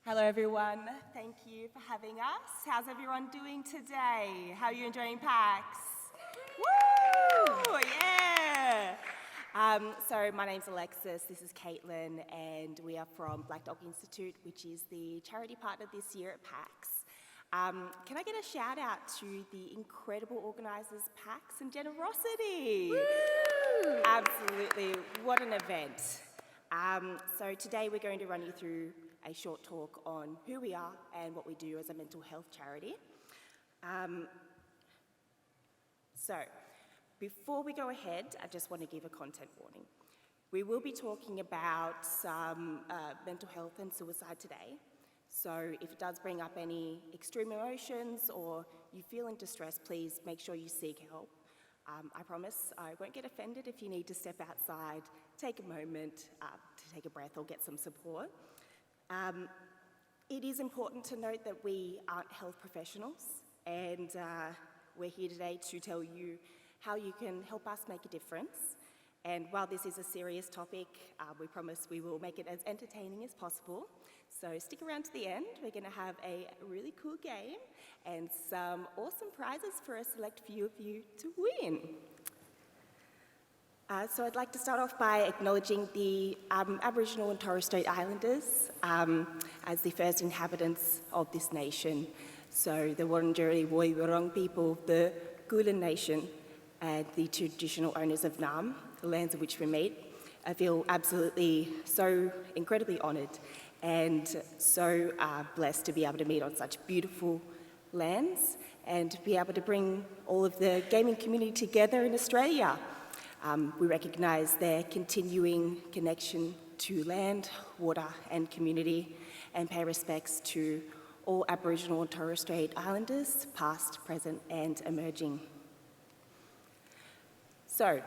Hello everyone, thank you for having us. How's everyone doing today? How are you enjoying PAX? Woo! Yeah! So my name's Alexis, this is Caitlin, and we are from Black Dog Institute, which is the charity partner this year at PAX. Can I get a shout out to the incredible organisers PAX and GenerOZity? Woo! Absolutely, what an event. So today we're going to run you through a short talk on who we are and what we do as a mental health charity. So before we go ahead, I just want to give a content warning. We will be talking about some mental health and suicide today. So if it does bring up any extreme emotions or you feel in distress, please make sure you seek help. I promise I won't get offended if you need to step outside, take a moment to take a breath or get some support. It is important to note that we aren't health professionals, and we're here today to tell you how you can help us make a difference. And while this is a serious topic, we promise we will make it as entertaining as possible. So stick around to the end. We're going to have a really cool game and some awesome prizes for a select few of you to win. So I'd like to start off by acknowledging the Aboriginal and Torres Strait Islanders as the first inhabitants of this nation. So the Wurundjeri Woi-wurrung people, the Kulin Nation, and the traditional owners of Naarm, the lands of which we meet. I feel absolutely so incredibly honoured and so blessed to be able to meet on such beautiful lands and to be able to bring all of the gaming community together in Australia. We recognise their continuing connection to land, water and community, and pay respects to all Aboriginal and Torres Strait Islanders, past, present and emerging. So,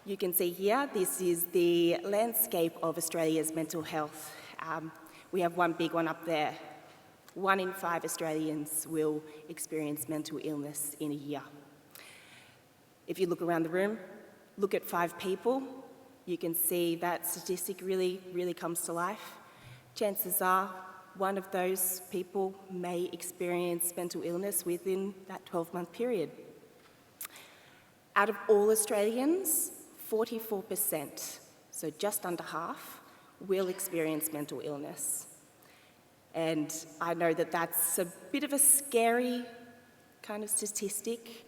you can see here, this is the landscape of Australia's mental health. We have one big one up there. 1 in 5 Australians will experience mental illness in a year. If you look around the room, look at 5 people, you can see that statistic really comes to life. Chances are one of those people may experience mental illness within that 12-month period. Out of all Australians, 44%, so just under half, will experience mental illness. And I know that that's a bit of a scary kind of statistic,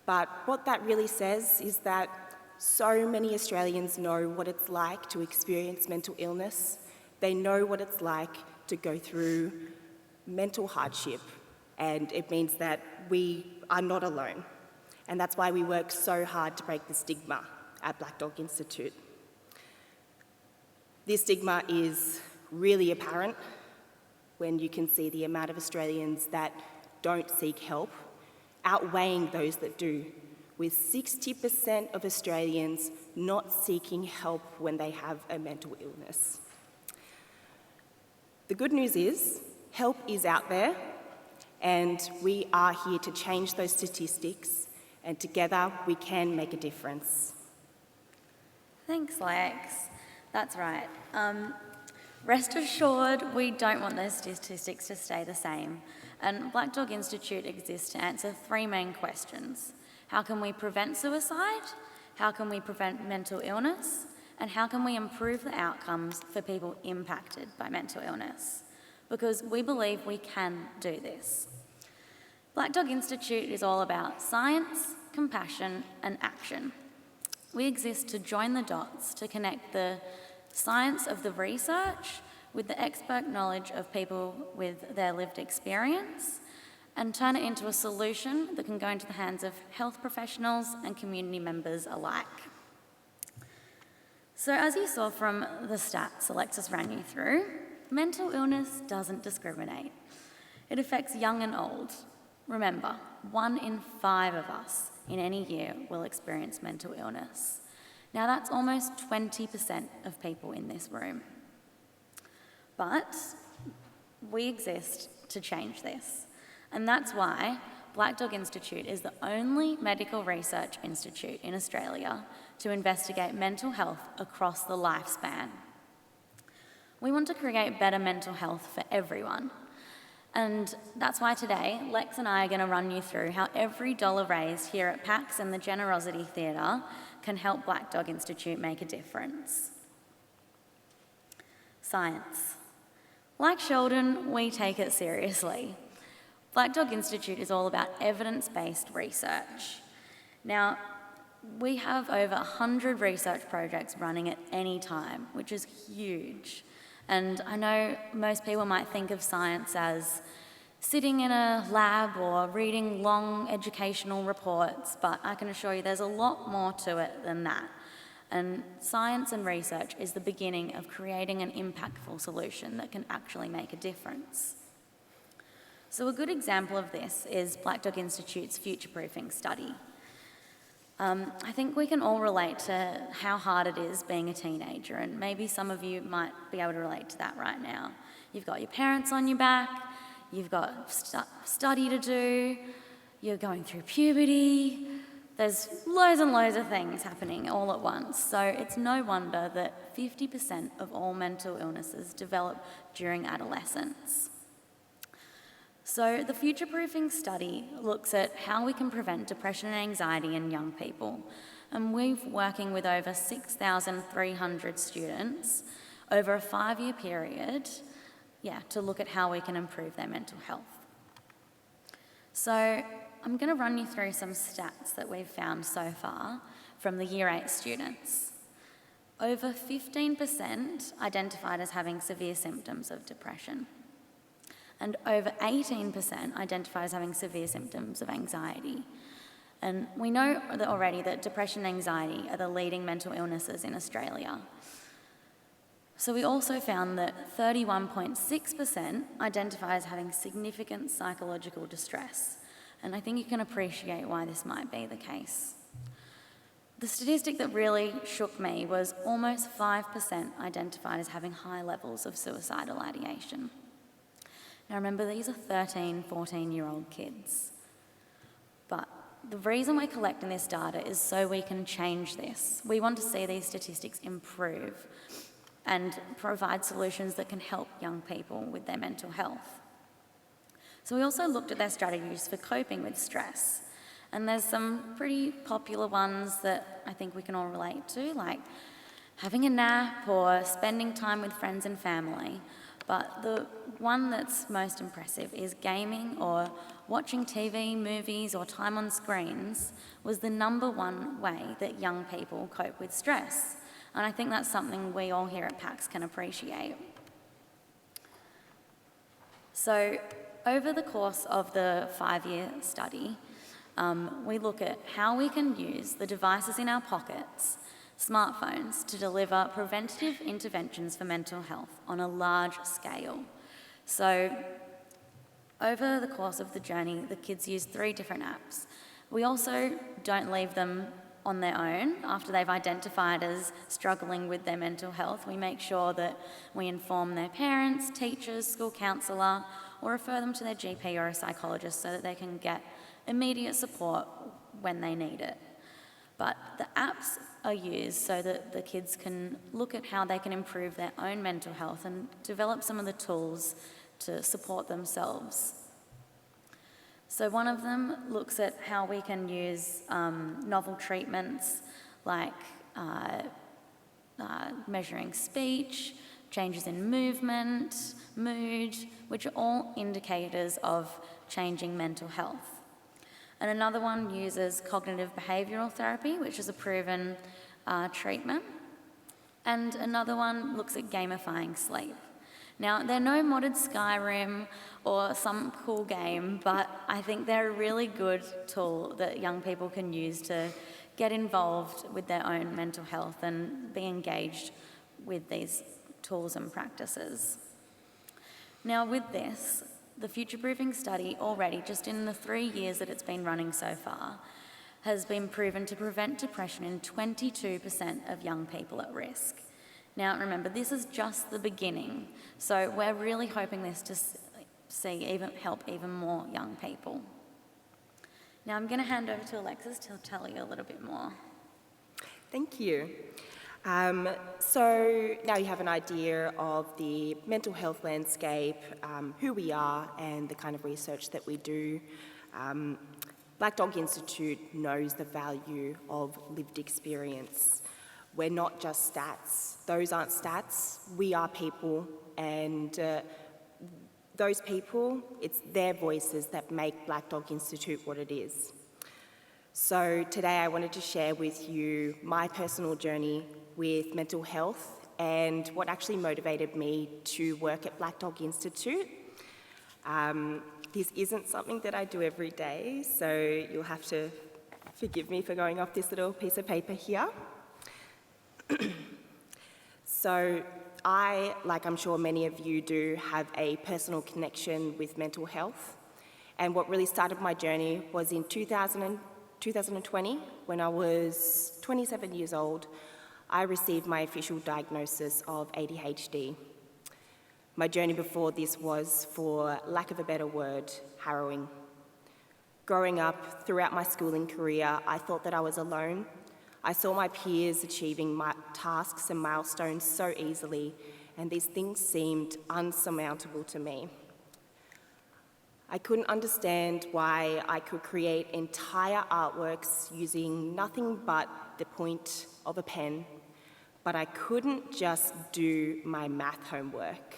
but what that really says is that so many Australians know what it's like to experience mental illness. They know what it's like to go through mental hardship, and it means that we are not alone. And that's why we work so hard to break the stigma at Black Dog Institute. This stigma is really apparent when you can see the amount of Australians that don't seek help, outweighing those that do, with 60% of Australians not seeking help when they have a mental illness. The good news is, help is out there, and we are here to change those statistics, and together we can make a difference. Thanks, Lex. That's right. Rest assured, we don't want those statistics to stay the same. And Black Dog Institute exists to answer 3 main questions. How can we prevent suicide? How can we prevent mental illness? And how can we improve the outcomes for people impacted by mental illness? Because we believe we can do this. Black Dog Institute is all about science, compassion, and action. We exist to join the dots, to connect the science of the research with the expert knowledge of people with their lived experience, and turn it into a solution that can go into the hands of health professionals and community members alike. So as you saw from the stats Alexis ran you through, mental illness doesn't discriminate. It affects young and old. Remember, 1 in 5 of us in any year will experience mental illness. Now that's almost 20% of people in this room. But we exist to change this. And that's why Black Dog Institute is the only medical research institute in Australia to investigate mental health across the lifespan. We want to create better mental health for everyone. And that's why today, Lex and I are going to run you through how every dollar raised here at PAX and the GenerOZity Theatre can help Black Dog Institute make a difference. Science. Like Sheldon, we take it seriously. Black Dog Institute is all about evidence-based research. Now, we have over 100 research projects running at any time, which is huge. And I know most people might think of science as sitting in a lab or reading long educational reports, but I can assure you there's a lot more to it than that. And science and research is the beginning of creating an impactful solution that can actually make a difference. So a good example of this is Black Dog Institute's future-proofing study. I think we can all relate to how hard it is being a teenager, and maybe some of you might be able to relate to that right now. You've got your parents on your back, you've got study to do, you're going through puberty, there's loads and loads of things happening all at once. So it's no wonder that 50% of all mental illnesses develop during adolescence. So the future-proofing study looks at how we can prevent depression and anxiety in young people. And we're working with over 6,300 students over a 5-year period, to look at how we can improve their mental health. So I'm going to run you through some stats that we've found so far from the Year 8 students. Over 15% identified as having severe symptoms of depression. And over 18% identify as having severe symptoms of anxiety. And we know already that depression and anxiety are the leading mental illnesses in Australia. So we also found that 31.6% identify as having significant psychological distress. And I think you can appreciate why this might be the case. The statistic that really shook me was almost 5% identified as having high levels of suicidal ideation. Now remember, these are 13, 14-year-old kids. But the reason we're collecting this data is so we can change this. We want to see these statistics improve and provide solutions that can help young people with their mental health. So we also looked at their strategies for coping with stress. And there's some pretty popular ones that I think we can all relate to, like having a nap or spending time with friends and family. But the one that's most impressive is gaming or watching TV, movies, or time on screens was the #1 way that young people cope with stress. And I think that's something we all here at PAX can appreciate. So over the course of the 5-year study, we look at how we can use the devices in our pockets, smartphones, to deliver preventative interventions for mental health on a large scale. So over the course of the journey, the kids use 3 different apps. We also don't leave them on their own after they've identified as struggling with their mental health. We make sure that we inform their parents, teachers, school counsellor, or refer them to their GP or a psychologist so that they can get immediate support when they need it. But the apps are used so that the kids can look at how they can improve their own mental health and develop some of the tools to support themselves. So one of them looks at how we can use novel treatments like measuring speech, changes in movement, mood, which are all indicators of changing mental health. And another one uses cognitive behavioural therapy, which is a proven treatment. And another one looks at gamifying sleep. Now, they're no modded Skyrim or some cool game, but I think they're a really good tool that young people can use to get involved with their own mental health and be engaged with these tools and practices. Now, with this, the future-proofing study already, just in the 3 years that it's been running so far, has been proven to prevent depression in 22% of young people at risk. Now, remember, this is just the beginning, so we're really hoping this to help even more young people. Now, I'm going to hand over to Alexis to tell you a little bit more. Thank you. So now you have an idea of the mental health landscape, who we are, and the kind of research that we do. Black Dog Institute knows the value of lived experience. We're not just stats. Those aren't stats. We are people, and those people, it's their voices that make Black Dog Institute what it is. So today I wanted to share with you my personal journey with mental health and what actually motivated me to work at Black Dog Institute. This isn't something that I do every day, so you'll have to forgive me for going off this little piece of paper here. So I, like I'm sure many of you do, have a personal connection with mental health. And what really started my journey was in 2020, when I was 27 years old. I received my official diagnosis of ADHD. My journey before this was, for lack of a better word, harrowing. Growing up, throughout my schooling career, I thought that I was alone. I saw my peers achieving my tasks and milestones so easily, and these things seemed unsurmountable to me. I couldn't understand why I could create entire artworks using nothing but the point of a pen, but I couldn't just do my math homework.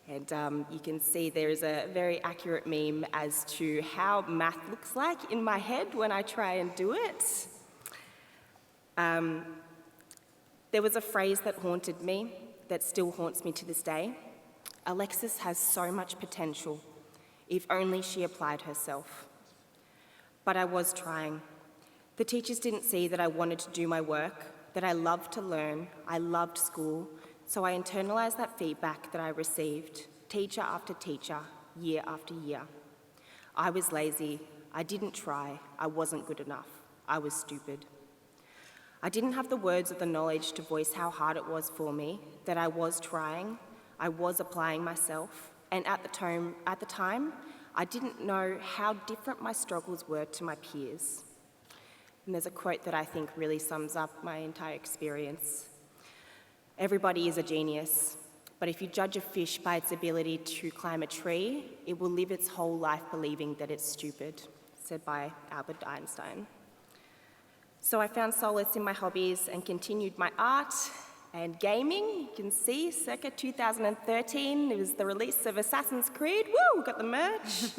And you can see there is a very accurate meme as to how math looks like in my head when I try and do it. There was a phrase that haunted me, that still haunts me to this day. Alexis has so much potential, if only she applied herself. But I was trying. The teachers didn't see that I wanted to do my work, that I loved to learn, I loved school, so I internalized that feedback that I received, teacher after teacher, year after year. I was lazy, I didn't try, I wasn't good enough, I was stupid. I didn't have the words or the knowledge to voice how hard it was for me, that I was trying, I was applying myself, and at the time, I didn't know how different my struggles were to my peers. And there's a quote that I think really sums up my entire experience. Everybody is a genius, but if you judge a fish by its ability to climb a tree, it will live its whole life believing that it's stupid, said by Albert Einstein. So I found solace in my hobbies and continued my art and gaming. You can see, circa 2013, it was the release of Assassin's Creed. Woo, got the merch.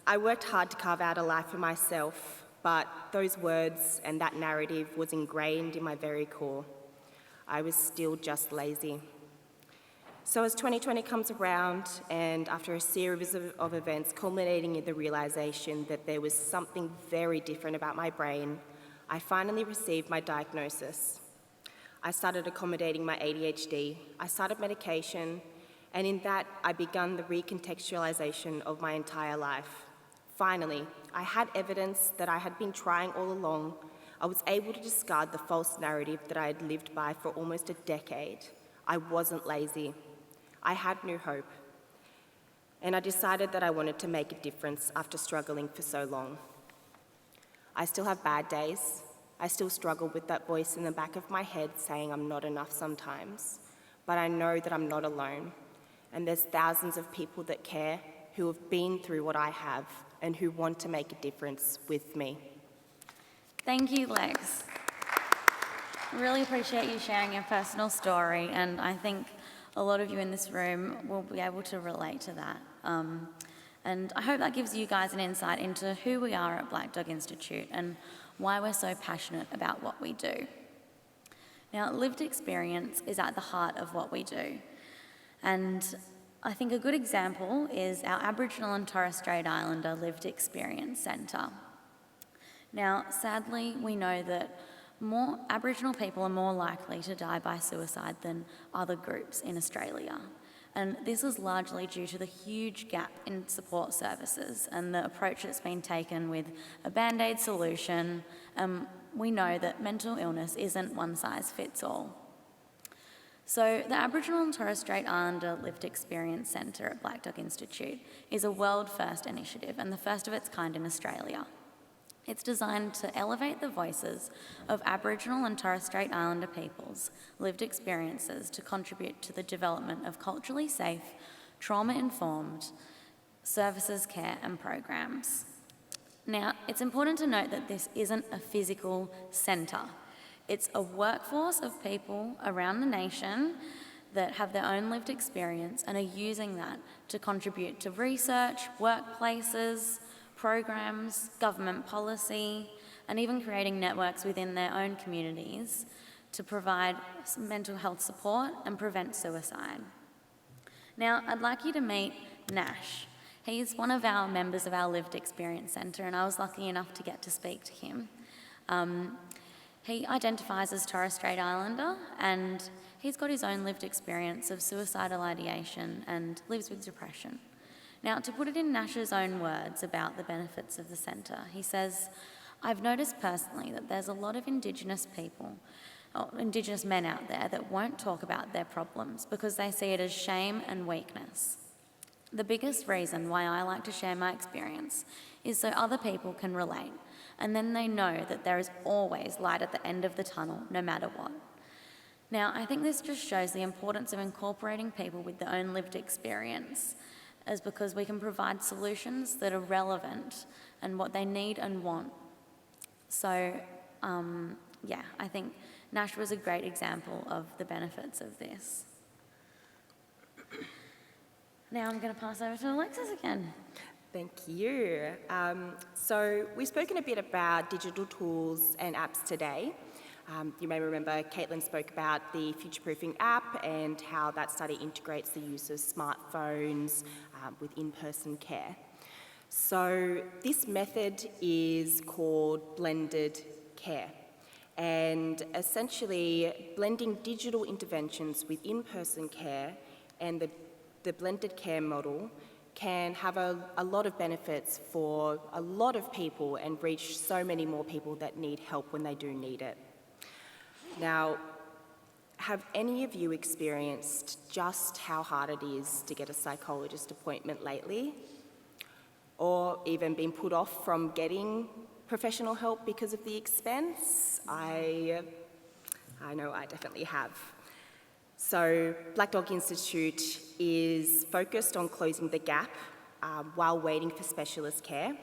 I worked hard to carve out a life for myself, but those words and that narrative was ingrained in my very core. I was still just lazy. So as 2020 comes around, and after a series of events culminating in the realization that there was something very different about my brain, I finally received my diagnosis. I started accommodating my ADHD, I started medication, and in that I began the recontextualization of my entire life. Finally, I had evidence that I had been trying all along. I was able to discard the false narrative that I had lived by for almost a decade. I wasn't lazy. I had new hope. And I decided that I wanted to make a difference after struggling for so long. I still have bad days. I still struggle with that voice in the back of my head saying I'm not enough sometimes. But I know that I'm not alone. And there's thousands of people that care, who have been through what I have, and who want to make a difference with me. Thank you, Lex. Really appreciate you sharing your personal story, and I think a lot of you in this room will be able to relate to that. And I hope that gives you guys an insight into who we are at Black Dog Institute and why we're so passionate about what we do. Now, lived experience is at the heart of what we do. And I think a good example is our Aboriginal and Torres Strait Islander Lived Experience Centre. Now, sadly, we know that more Aboriginal people are more likely to die by suicide than other groups in Australia. And this is largely due to the huge gap in support services and the approach that's been taken with a Band-Aid solution. We know that mental illness isn't one size fits all. So the Aboriginal and Torres Strait Islander Lived Experience Centre at Black Dog Institute is a world-first initiative and the first of its kind in Australia. It's designed to elevate the voices of Aboriginal and Torres Strait Islander peoples' lived experiences to contribute to the development of culturally safe, trauma-informed services, care and programs. Now, it's important to note that this isn't a physical centre. It's a workforce of people around the nation that have their own lived experience and are using that to contribute to research, workplaces, programs, government policy, and even creating networks within their own communities to provide mental health support and prevent suicide. Now, I'd like you to meet Nash. He's one of our members of our Lived Experience Centre, and I was lucky enough to get to speak to him. He identifies as Torres Strait Islander, and he's got his own lived experience of suicidal ideation and lives with depression. Now, to put it in Nash's own words about the benefits of the centre, he says, "I've noticed personally that there's a lot of Indigenous people, or Indigenous men out there that won't talk about their problems because they see it as shame and weakness. The biggest reason why I like to share my experience is so other people can relate, and then they know that there is always light at the end of the tunnel, no matter what." Now, I think this just shows the importance of incorporating people with their own lived experience, as because we can provide solutions that are relevant and what they need and want. So, I think Nash was a great example of the benefits of this. Now I'm going to pass over to Alexis again. Thank you. So we've spoken a bit about digital tools and apps today. You may remember Caitlin spoke about the Future-Proofing app and how that study integrates the use of smartphones with in-person care. So this method is called blended care, and essentially blending digital interventions with in-person care, and the blended care model can have a lot of benefits for a lot of people and reach so many more people that need help when they do need it. Now, have any of you experienced just how hard it is to get a psychologist appointment lately? Or even been put off from getting professional help because of the expense? I know I definitely have. So Black Dog Institute is focused on closing the gap while waiting for specialist care.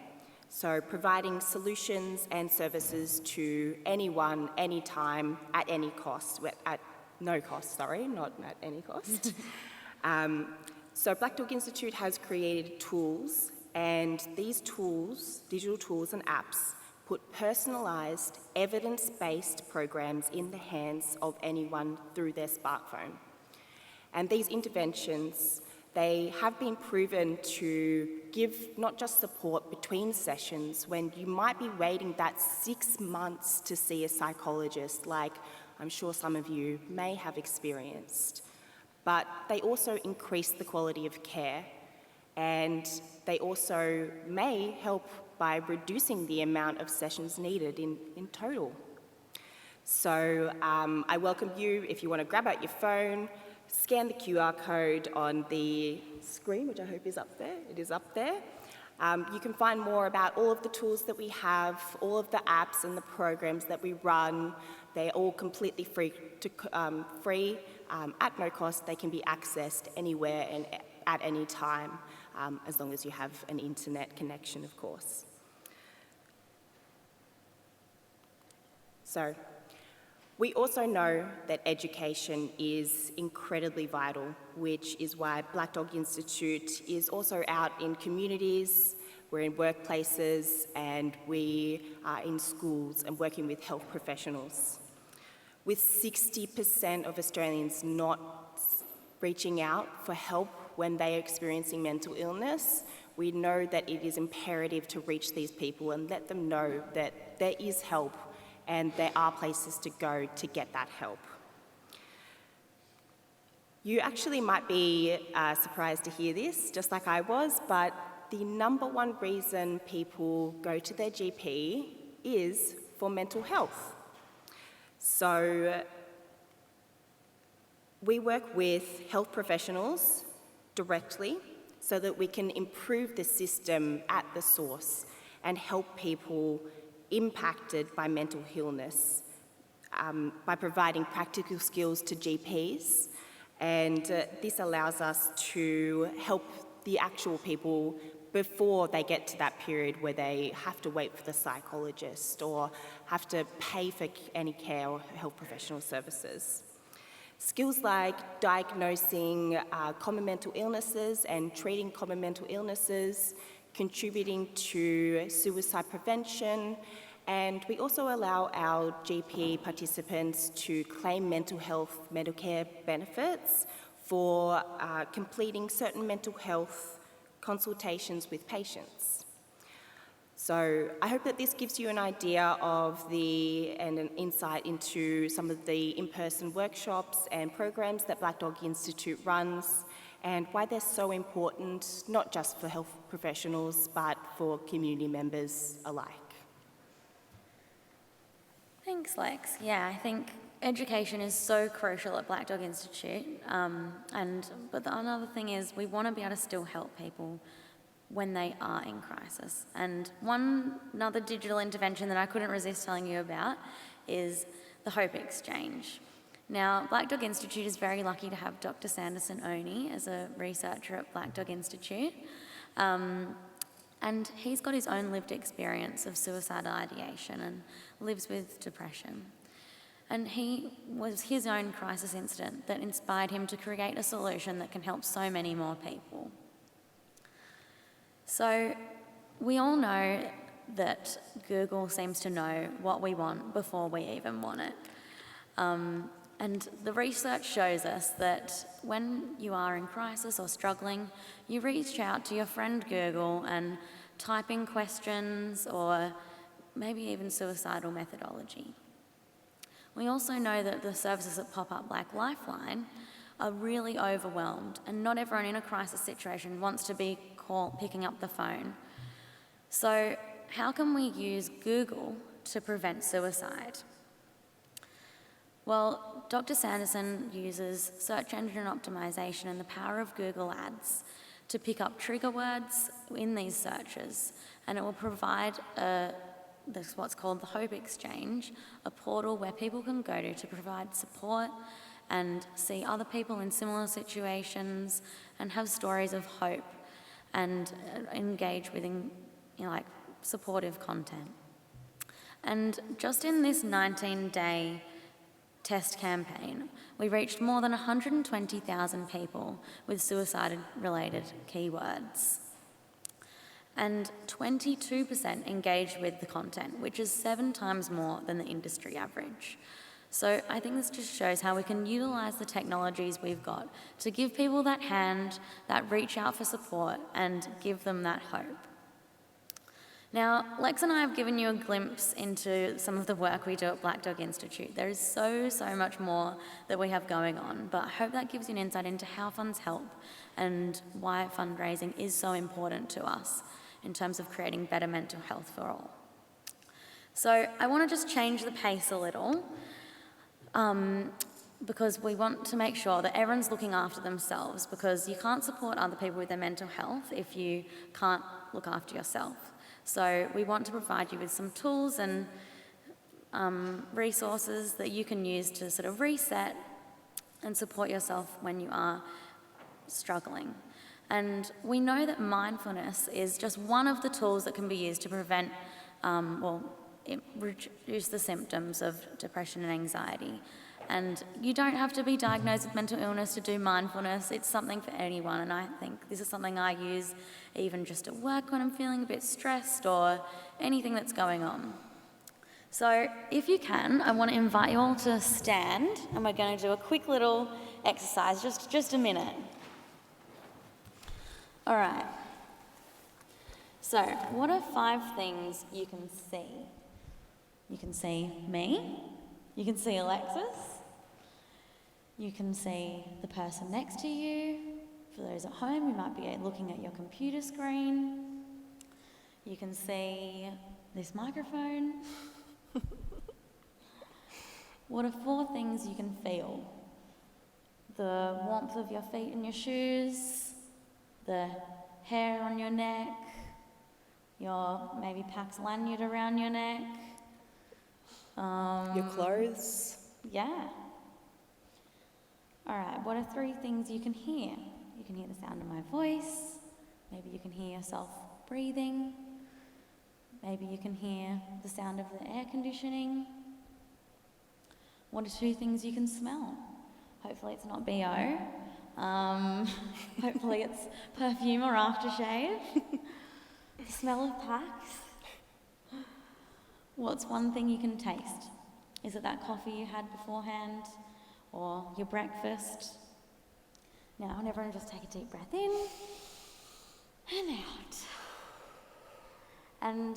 So providing solutions and services to anyone, anytime, at any cost, at no cost, sorry, not at any cost. So Black Dog Institute has created tools, and these tools, digital tools and apps, put personalised, evidence-based programs in the hands of anyone through their smartphone. And these interventions, they have been proven to give not just support between sessions when you might be waiting that 6 months to see a psychologist, like I'm sure some of you may have experienced, but they also increase the quality of care, and they also may help by reducing the amount of sessions needed in total. So I welcome you, if you want to grab out your phone, scan the QR code on the screen, which I hope is up there. It is up there. You can find more about all of the tools that we have, all of the apps and the programs that we run. They're all completely free, at no cost. They can be accessed anywhere and at any time, as long as you have an internet connection, of course. So, we also know that education is incredibly vital, which is why Black Dog Institute is also out in communities, we're in workplaces, and we are in schools and working with health professionals. With 60% of Australians not reaching out for help when they are experiencing mental illness, we know that it is imperative to reach these people and let them know that there is help and there are places to go to get that help. You actually might be surprised to hear this, just like I was, but the number one reason people go to their GP is for mental health. So we work with health professionals directly so that we can improve the system at the source and help people impacted by mental illness by providing practical skills to GPs, and this allows us to help the actual people before they get to that period where they have to wait for the psychologist or have to pay for any care or health professional services. Skills like diagnosing common mental illnesses and treating common mental illnesses, contributing to suicide prevention, and we also allow our GP participants to claim mental health Medicare benefits for completing certain mental health consultations with patients. So I hope that this gives you an idea of and an insight into some of the in-person workshops and programs that Black Dog Institute runs and why they're so important, not just for health professionals, but for community members alike. Thanks, Lex. Yeah, I think education is so crucial at Black Dog Institute. But another thing is we want to be able to still help people when they are in crisis. And another digital intervention that I couldn't resist telling you about is the Hope Exchange. Now, Black Dog Institute is very lucky to have Dr. Sanderson Oni as a researcher at Black Dog Institute. And he's got his own lived experience of suicidal ideation and lives with depression. And he was his own crisis incident that inspired him to create a solution that can help so many more people. So we all know that Google seems to know what we want before we even want it. And the research shows us that when you are in crisis or struggling, you reach out to your friend Google and type in questions or maybe even suicidal methodology. We also know that the services that pop up like Lifeline are really overwhelmed, and not everyone in a crisis situation wants to be picking up the phone. So how can we use Google to prevent suicide? Well, Dr. Sanderson uses search engine optimization and the power of Google Ads to pick up trigger words in these searches, and it will provide what's called the Hope Exchange, a portal where people can go to provide support and see other people in similar situations and have stories of hope and engage with supportive content. And just in this 19-day test campaign, we reached more than 120,000 people with suicide-related keywords. And 22% engaged with the content, which is 7 times more than the industry average. So I think this just shows how we can utilise the technologies we've got to give people that hand, that reach out for support, and give them that hope. Now, Lex and I have given you a glimpse into some of the work we do at Black Dog Institute. There is so much more that we have going on, but I hope that gives you an insight into how funds help and why fundraising is so important to us in terms of creating better mental health for all. So I want to just change the pace a little because we want to make sure that everyone's looking after themselves, because you can't support other people with their mental health if you can't look after yourself. So we want to provide you with some tools and resources that you can use to sort of reset and support yourself when you are struggling. And we know that mindfulness is just one of the tools that can be used to prevent, reduce the symptoms of depression and anxiety. And you don't have to be diagnosed with mental illness to do mindfulness. It's something for anyone, and I think this is something I use even just at work when I'm feeling a bit stressed or anything that's going on. So if you can, I want to invite you all to stand, and we're going to do a quick little exercise, just a minute. All right. So what are 5 things you can see? You can see me. You can see Alexis. You can see the person next to you. For those at home, you might be looking at your computer screen. You can see this microphone. What are 4 things you can feel? The warmth of your feet and your shoes, the hair on your neck, your maybe PAX lanyard around your neck. Your clothes. Yeah. All right, what are 3 things you can hear? You can hear the sound of my voice. Maybe you can hear yourself breathing. Maybe you can hear the sound of the air conditioning. What are 2 things you can smell? Hopefully it's not BO. Hopefully it's perfume or aftershave. The smell of PAX. What's 1 thing you can taste? Is it that coffee you had beforehand? Or your breakfast? Now, everyone just take a deep breath in and out. And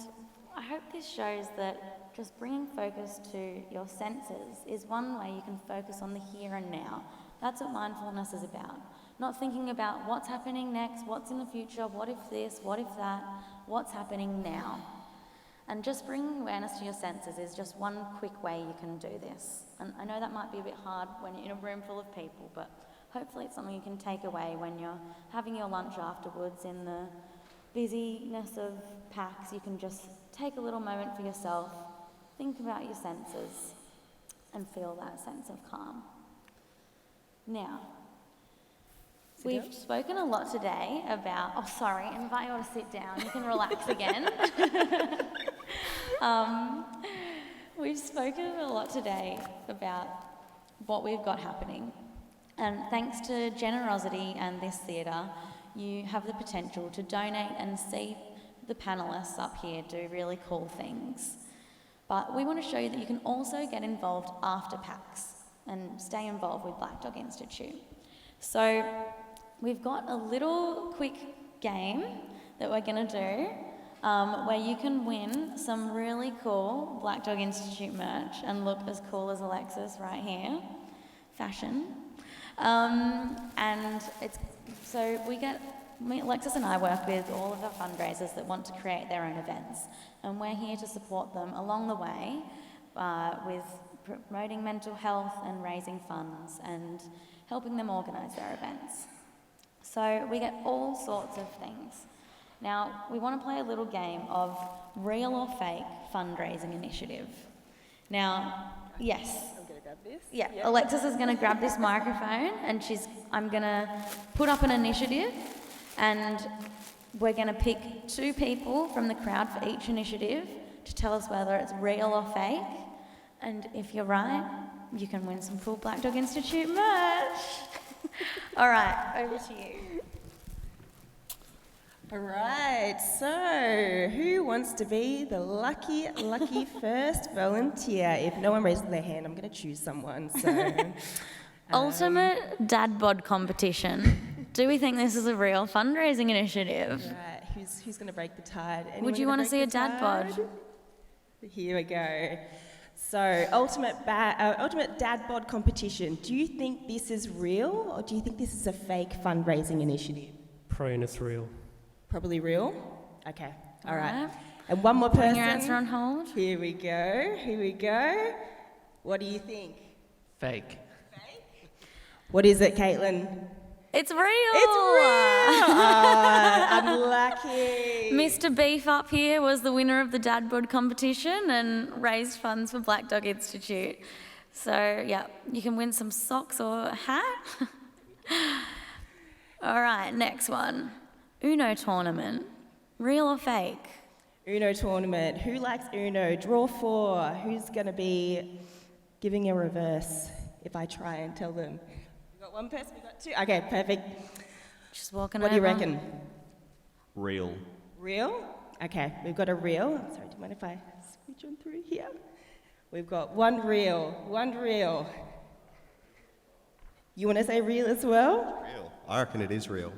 I hope this shows that just bringing focus to your senses is one way you can focus on the here and now. That's what mindfulness is about. Not thinking about what's happening next, what's in the future, what if this, what if that, what's happening now. And just bringing awareness to your senses is just one quick way you can do this. And I know that might be a bit hard when you're in a room full of people, but hopefully it's something you can take away when you're having your lunch afterwards in the busyness of PAX. You can just take a little moment for yourself, think about your senses, and feel that sense of calm. Now, we've spoken a lot today about, I invite you all to sit down, you can relax again. We've spoken a lot today about what we've got happening. And thanks to GenerOZity and this theatre, you have the potential to donate and see the panellists up here do really cool things. But we want to show you that you can also get involved after PAX and stay involved with Black Dog Institute. So we've got a little quick game that we're going to do where you can win some really cool Black Dog Institute merch and look as cool as Alexis right here. Fashion. And it's so Alexis and I work with all of our fundraisers that want to create their own events, and we're here to support them along the way with promoting mental health and raising funds and helping them organise their events. So we get all sorts of things. Now, we want to play a little game of real or fake fundraising initiative. Now, yes. I'm going to grab this. Yeah, yep. Alexis is going to grab this microphone and I'm going to put up an initiative, and we're going to pick 2 people from the crowd for each initiative to tell us whether it's real or fake. And if you're right, you can win some cool Black Dog Institute merch. All right, over to you. All right, so who wants to be the lucky first volunteer? If no one raises their hand, I'm going to choose someone. So, Ultimate dad bod competition. Do we think this is a real fundraising initiative? Right, who's going to break the tide? Would you want to see a dad bod? Here we go. So, ultimate dad bod competition. Do you think this is real, or do you think this is a fake fundraising initiative? Praying it's real. Probably real? Okay, all right. Alright. And one more person. Putting your answer on hold. Here we go. What do you think? Fake. What is it, Caitlin? It's real! It's real! Oh, unlucky. Mr. Beef up here was the winner of the dad bod competition and raised funds for Black Dog Institute. So, yeah, you can win some socks or a hat. All right, next one. Uno tournament. Real or fake? Uno tournament. Who likes Uno? Draw 4. Who's going to be giving a reverse if I try and tell them? We've got one person, we've got 2. Okay, perfect. Just walking What over. do you reckon? Real. Real? Okay, we've got a real. Sorry, do you mind if I switch on through here? We've got one real. You want to say real as well? Real. I reckon it is real.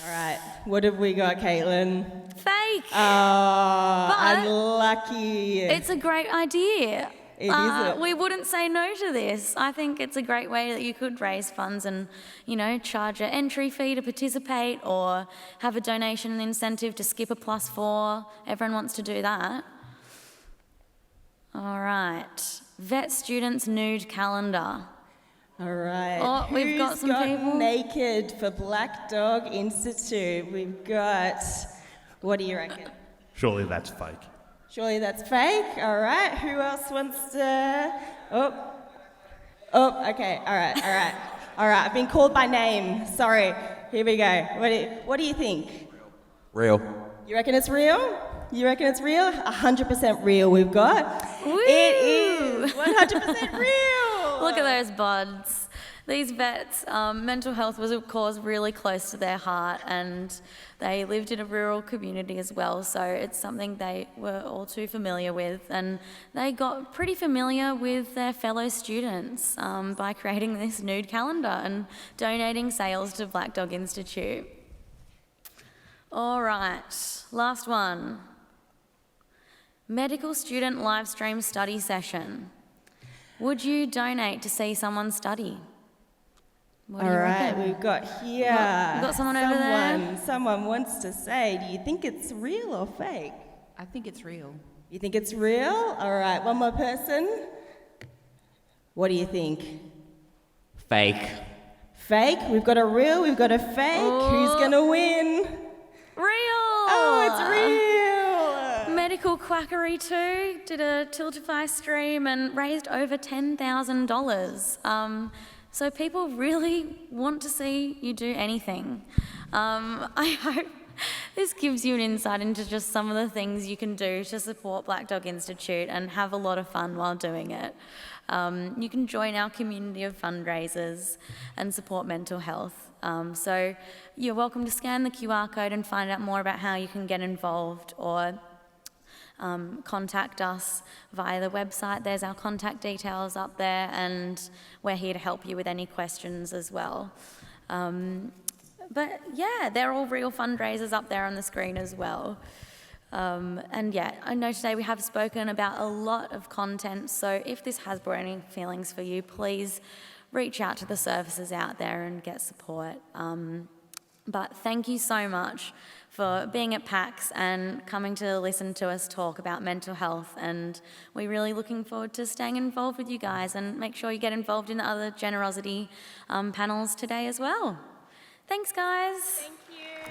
All right, what have we got, Caitlin? Fake! Oh, But unlucky. It's a great idea. It is. We wouldn't say no to this. I think it's a great way that you could raise funds and, charge an entry fee to participate or have a donation incentive to skip a +4. Everyone wants to do that. All right. Vet students nude calendar. All right. Oh, we've got some people. Naked for Black Dog Institute? We've got, what do you reckon? Surely that's fake. Surely that's fake. All right. Who else wants to? Okay. All right. I've been called by name. Sorry. Here we go. What do you think? Real. You reckon it's real? 100% real we've got. Woo! It is 100% real. Look at those buds. These vets, mental health was of course really close to their heart, and they lived in a rural community as well, so it's something they were all too familiar with, and they got pretty familiar with their fellow students by creating this nude calendar and donating sales to Black Dog Institute. All right, last one. Medical student live stream study session. Would you donate to see someone study? What do you reckon? We've got here. We've got someone over there. Someone wants to say, do you think it's real or fake? I think it's real. You think it's real? All right, one more person. What do you think? Fake. Fake? We've got a real, we've got a fake. Oh. Who's gonna win? Real! Oh, it's real! Medical Quackery 2 did a Tiltify stream and raised over $10,000. So people really want to see you do anything. I hope this gives you an insight into just some of the things you can do to support Black Dog Institute and have a lot of fun while doing it. You can join our community of fundraisers and support mental health. So you're welcome to scan the QR code and find out more about how you can get involved, or contact us via the website. There's our contact details up there, and we're here to help you with any questions as well. But yeah, they're all real fundraisers up there on the screen as well. And yeah, I know today we have spoken about a lot of content, so if this has brought any feelings for you, please reach out to the services out there and get support. But thank you so much for being at PAX and coming to listen to us talk about mental health, and we're really looking forward to staying involved with you guys, and make sure you get involved in the other GenerOZity panels today as well. Thanks, guys. Thank you.